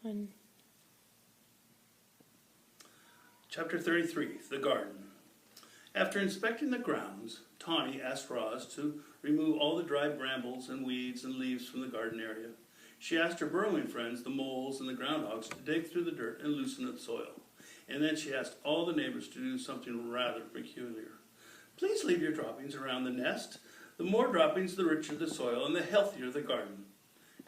Fun. Chapter 33, The Garden. After inspecting the grounds, Tawny asked Roz to remove all the dry brambles and weeds and leaves from the garden area. She asked her burrowing friends, the moles and the groundhogs, to dig through the dirt and loosen the soil. And then she asked all the neighbors to do something rather peculiar. Please leave your droppings around the nest. The more droppings, the richer the soil and the healthier the garden.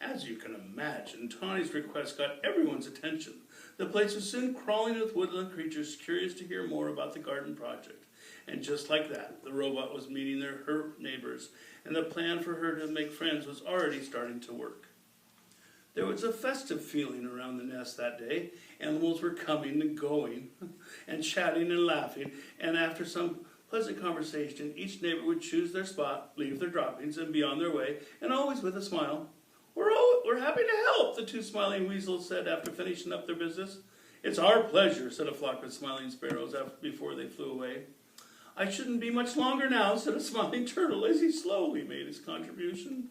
As you can imagine, Tawny's request got everyone's attention. The place was soon crawling with woodland creatures curious to hear more about the garden project. And just like that, the robot was meeting her neighbors, and the plan for her to make friends was already starting to work. There was a festive feeling around the nest that day. Animals were coming and going, and chatting and laughing, and after some pleasant conversation, each neighbor would choose their spot, leave their droppings, and be on their way, and always with a smile. We're happy to help, the two smiling weasels said after finishing up their business. It's our pleasure, said a flock of smiling sparrows before they flew away. I shouldn't be much longer now, said a smiling turtle as he slowly made his contribution.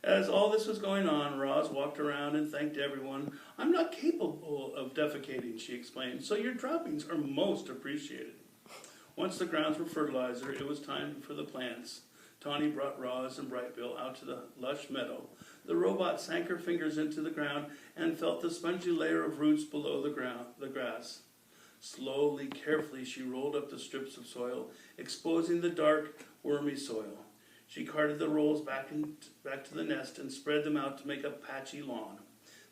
As all this was going on, Roz walked around and thanked everyone. I'm not capable of defecating, she explained, so your droppings are most appreciated. Once the grounds were fertilized, it was time for the plants. Tawny brought Roz and Brightbill out to the lush meadow. The robot sank her fingers into the ground and felt the spongy layer of roots below the grass. Slowly, carefully, she rolled up the strips of soil, exposing the dark, wormy soil. She carted the rolls back to the nest and spread them out to make a patchy lawn.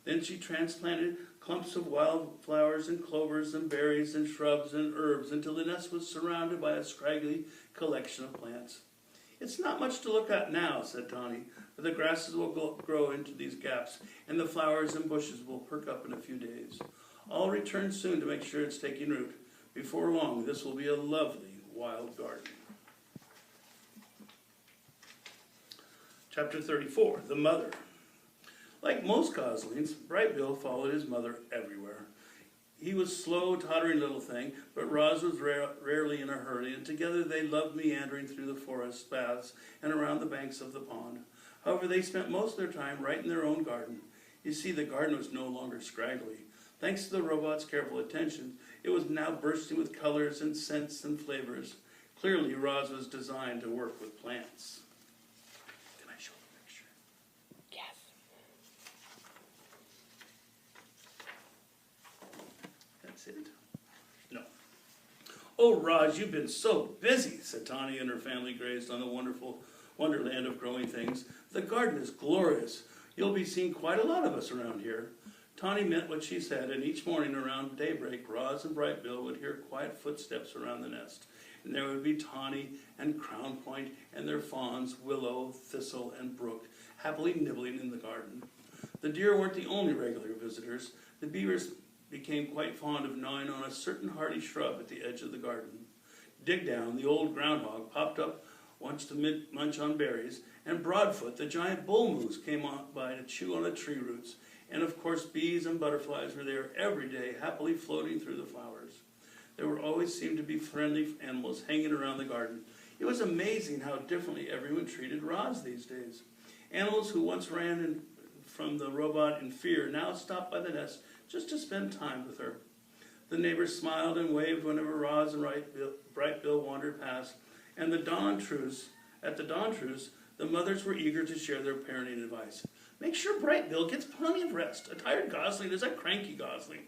Then she transplanted clumps of wildflowers and clovers and berries and shrubs and herbs until the nest was surrounded by a scraggly collection of plants. It's not much to look at now, said Tawny, but the grasses will grow into these gaps, and the flowers and bushes will perk up in a few days. I'll return soon to make sure it's taking root. Before long, this will be a lovely wild garden. Chapter 34, The Mother. Like most goslings, Brightbill followed his mother everywhere. He was a slow, tottering little thing, but Roz was rarely in a hurry, and together they loved meandering through the forest paths and around the banks of the pond. However, they spent most of their time right in their own garden. You see, the garden was no longer scraggly. Thanks to the robot's careful attention, it was now bursting with colors and scents and flavors. Clearly, Roz was designed to work with plants. Can I show the picture? Yes. That's it? No. Oh, Roz, you've been so busy, said Tawny, and her family grazed on the wonderful wonderland of growing things. The garden is glorious. You'll be seeing quite a lot of us around here. Tawny meant what she said, and each morning around daybreak, Roz and Brightbill would hear quiet footsteps around the nest. And there would be Tawny and Crown Point and their fawns, Willow, Thistle, and Brook, happily nibbling in the garden. The deer weren't the only regular visitors. The beavers became quite fond of gnawing on a certain hardy shrub at the edge of the garden. Digdown, the old groundhog, popped up once to munch on berries, and Broadfoot, the giant bull moose, came on by to chew on the tree roots. And of course, bees and butterflies were there every day, happily floating through the flowers. There were always seemed to be friendly animals hanging around the garden. It was amazing how differently everyone treated Roz these days. Animals who once ran from the robot in fear now stopped by the nest just to spend time with her. The neighbors smiled and waved whenever Roz and Brightbill wandered past, and at the dawn truce, the mothers were eager to share their parenting advice. Make sure Brightbill gets plenty of rest. A tired gosling is a cranky gosling.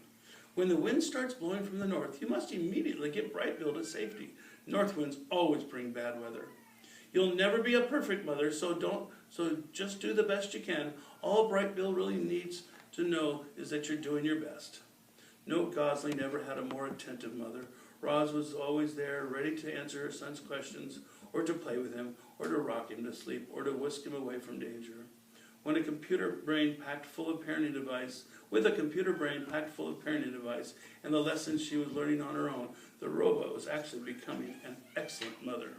When the wind starts blowing from the north, you must immediately get Brightbill to safety. North winds always bring bad weather. You'll never be a perfect mother, so just do the best you can. All Brightbill really needs to know is that you're doing your best. No gosling ever had a more attentive mother. Roz was always there, ready to answer her son's questions, or to play with him, or to rock him to sleep, or to whisk him away from danger. With a computer brain packed full of parenting advice, and the lessons she was learning on her own, the robot was actually becoming an excellent mother.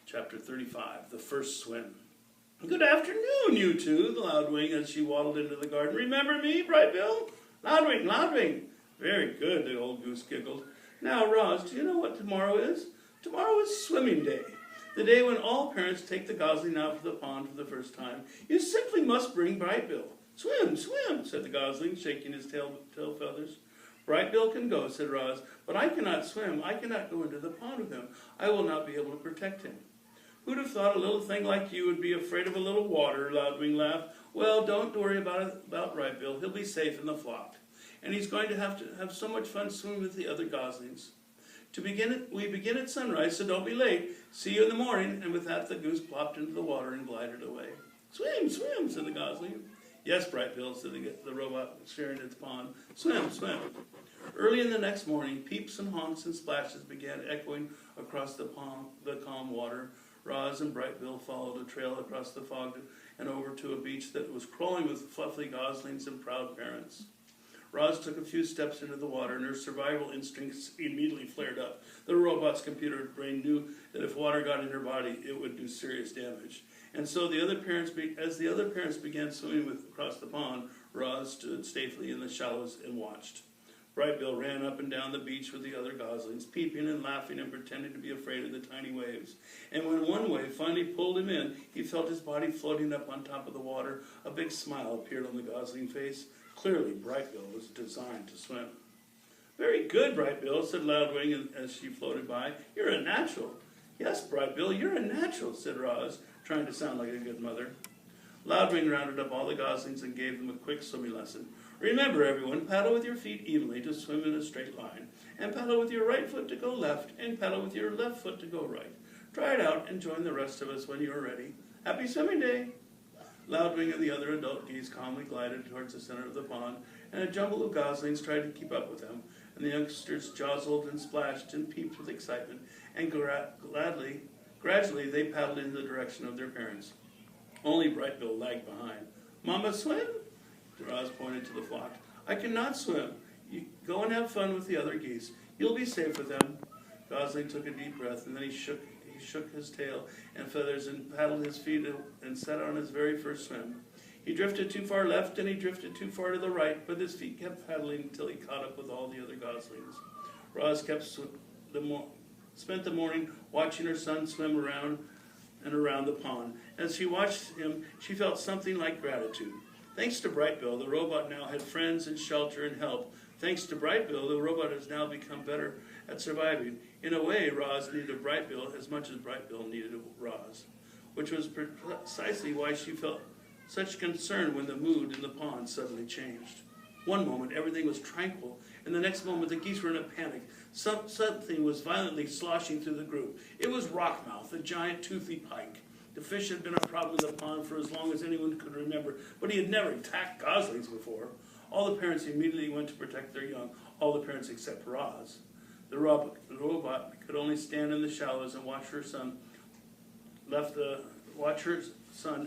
Chapter 35, The First Swim. Good afternoon, you two, the Loudwing, as she waddled into the garden. Remember me, Brightbill? Loudwing, Loudwing. Very good, the old goose giggled. Now, Roz, do you know what tomorrow is? Tomorrow is swimming day. The day when all parents take the gosling out to the pond for the first time, you simply must bring Bright Bill. Swim, swim, said the gosling, shaking his tail feathers. Bright Bill can go, said Roz, but I cannot swim. I cannot go into the pond with him. I will not be able to protect him. Who'd have thought a little thing like you would be afraid of a little water, Loudwing laughed. Well, don't worry about Bright Bill. He'll be safe in the flock. And he's going to have so much fun swimming with the other goslings. We begin at sunrise, so don't be late. See you in the morning. And with that, the goose plopped into the water and glided away. Swim, swim, said the gosling. Yes, Bright Bill, said the robot staring at the pond. Swim, swim. Early in the next morning, peeps and honks and splashes began echoing across the calm water. Roz and Bright Bill followed a trail across the fog and over to a beach that was crawling with fluffy goslings and proud parents. Roz took a few steps into the water, and her survival instincts immediately flared up. The robot's computer brain knew that if water got in her body, it would do serious damage. And so as the other parents began swimming across the pond, Roz stood safely in the shallows and watched. Bright Bill ran up and down the beach with the other goslings, peeping and laughing and pretending to be afraid of the tiny waves. And when one wave finally pulled him in, he felt his body floating up on top of the water. A big smile appeared on the gosling face. Clearly, Bright Bill was designed to swim. Very good, Bright Bill, said Loudwing as she floated by. You're a natural. Yes, Bright Bill, you're a natural, said Roz, trying to sound like a good mother. Loudwing rounded up all the goslings and gave them a quick swimming lesson. Remember, everyone, paddle with your feet evenly to swim in a straight line, and paddle with your right foot to go left, and paddle with your left foot to go right. Try it out and join the rest of us when you are ready. Happy swimming day! Loudwing and the other adult geese calmly glided towards the center of the pond, and a jumble of goslings tried to keep up with them, and the youngsters jostled and splashed and peeped with excitement, and gradually they paddled in the direction of their parents. Only Bright Bill lagged behind. Mama, swim? Roz pointed to the flock. I cannot swim. You go and have fun with the other geese. You'll be safe with them. Gosling took a deep breath, and then he shook his tail and feathers and paddled his feet and set on his very first swim. He drifted too far left and he drifted too far to the right, but his feet kept paddling until he caught up with all the other goslings. Roz spent the morning watching her son swim around and around the pond. As she watched him, she felt something like gratitude. Thanks to Bright Bill, the robot now had friends and shelter and help. Thanks to Bright Bill, the robot has now become better at surviving. In a way, Roz needed Bright Bill as much as Bright Bill needed Roz, which was precisely why she felt such concern when the mood in the pond suddenly changed. One moment, everything was tranquil, and the next moment, the geese were in a panic. Something was violently sloshing through the group. It was Rockmouth, the giant toothy pike. The fish had been a problem in the pond for as long as anyone could remember, but he had never attacked goslings before. All the parents immediately went to protect their young, all the parents except Roz. The robot could only stand in the shallows and watch her son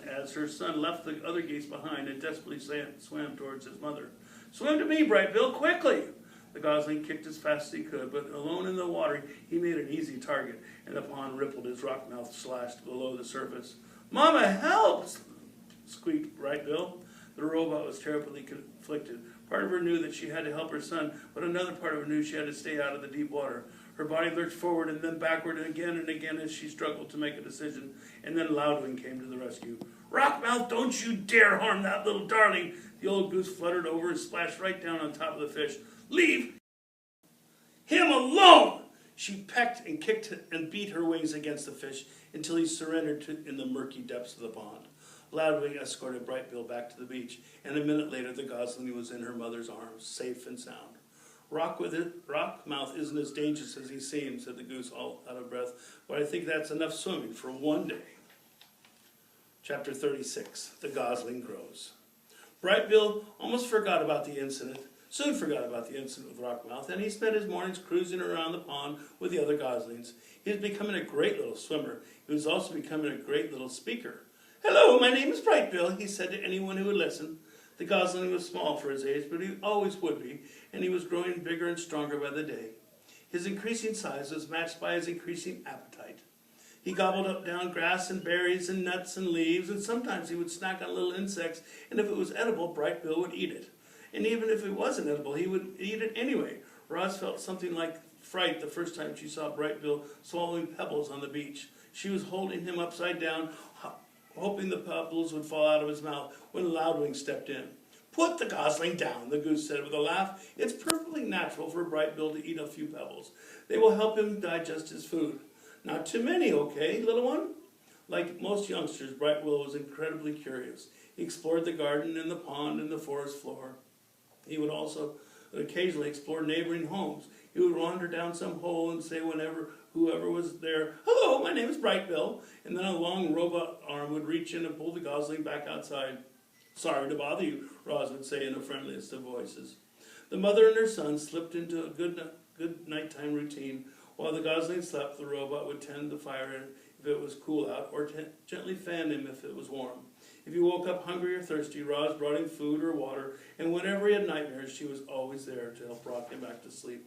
as her son left the other geese behind and desperately swam towards his mother. Swim to me, Bright Bill, quickly! The gosling kicked as fast as he could, but alone in the water, he made an easy target, and the pond rippled as Rockmouth slashed below the surface. Mama, help! Squeaked Bright Bill. The robot was terribly conflicted. Part of her knew that she had to help her son, but another part of her knew she had to stay out of the deep water. Her body lurched forward and then backward and again as she struggled to make a decision, and then Loudwing came to the rescue. Rockmouth, don't you dare harm that little darling! The old goose fluttered over and splashed right down on top of the fish. Leave him alone! She pecked and kicked and beat her wings against the fish until he surrendered in the murky depths of the pond. Loudwing escorted Bright Bill back to the beach, and a minute later the gosling was in her mother's arms, safe and sound. Rockmouth isn't as dangerous as he seems, said the goose, all out of breath, but I think that's enough swimming for one day. Chapter 36, The Gosling Grows. Bright Bill almost forgot about the incident, soon forgot about the incident with Rockmouth, and he spent his mornings cruising around the pond with the other goslings. He was becoming a great little swimmer. He was also becoming a great little speaker. Hello, my name is Bright Bill, he said to anyone who would listen. The gosling was small for his age, but he always would be, and he was growing bigger and stronger by the day. His increasing size was matched by his increasing appetite. He gobbled up down grass and berries and nuts and leaves, and sometimes he would snack on little insects, and if it was edible, Bright Bill would eat it. And even if it wasn't edible, he would eat it anyway. Roz felt something like fright the first time she saw Bright Bill swallowing pebbles on the beach. She was holding him upside down, hoping the pebbles would fall out of his mouth, when Loudwing stepped in. "Put the gosling down," the goose said with a laugh. "It's perfectly natural for Bright Bill to eat a few pebbles. They will help him digest his food. Not too many, okay, little one?" Like most youngsters, Bright Bill was incredibly curious. He explored the garden and the pond and the forest floor. He would also occasionally explore neighboring homes. He would wander down some hole and say whenever whoever was there, "Hello, my name is Bright Bill," and then a long robot arm would reach in and pull the gosling back outside. "Sorry to bother you," Roz would say in the friendliest of voices. The mother and her son slipped into a good nighttime routine. While the gosling slept, the robot would tend the fire if it was cool out, or gently fan him if it was warm. If he woke up hungry or thirsty, Roz brought him food or water, and whenever he had nightmares, she was always there to help rock him back to sleep.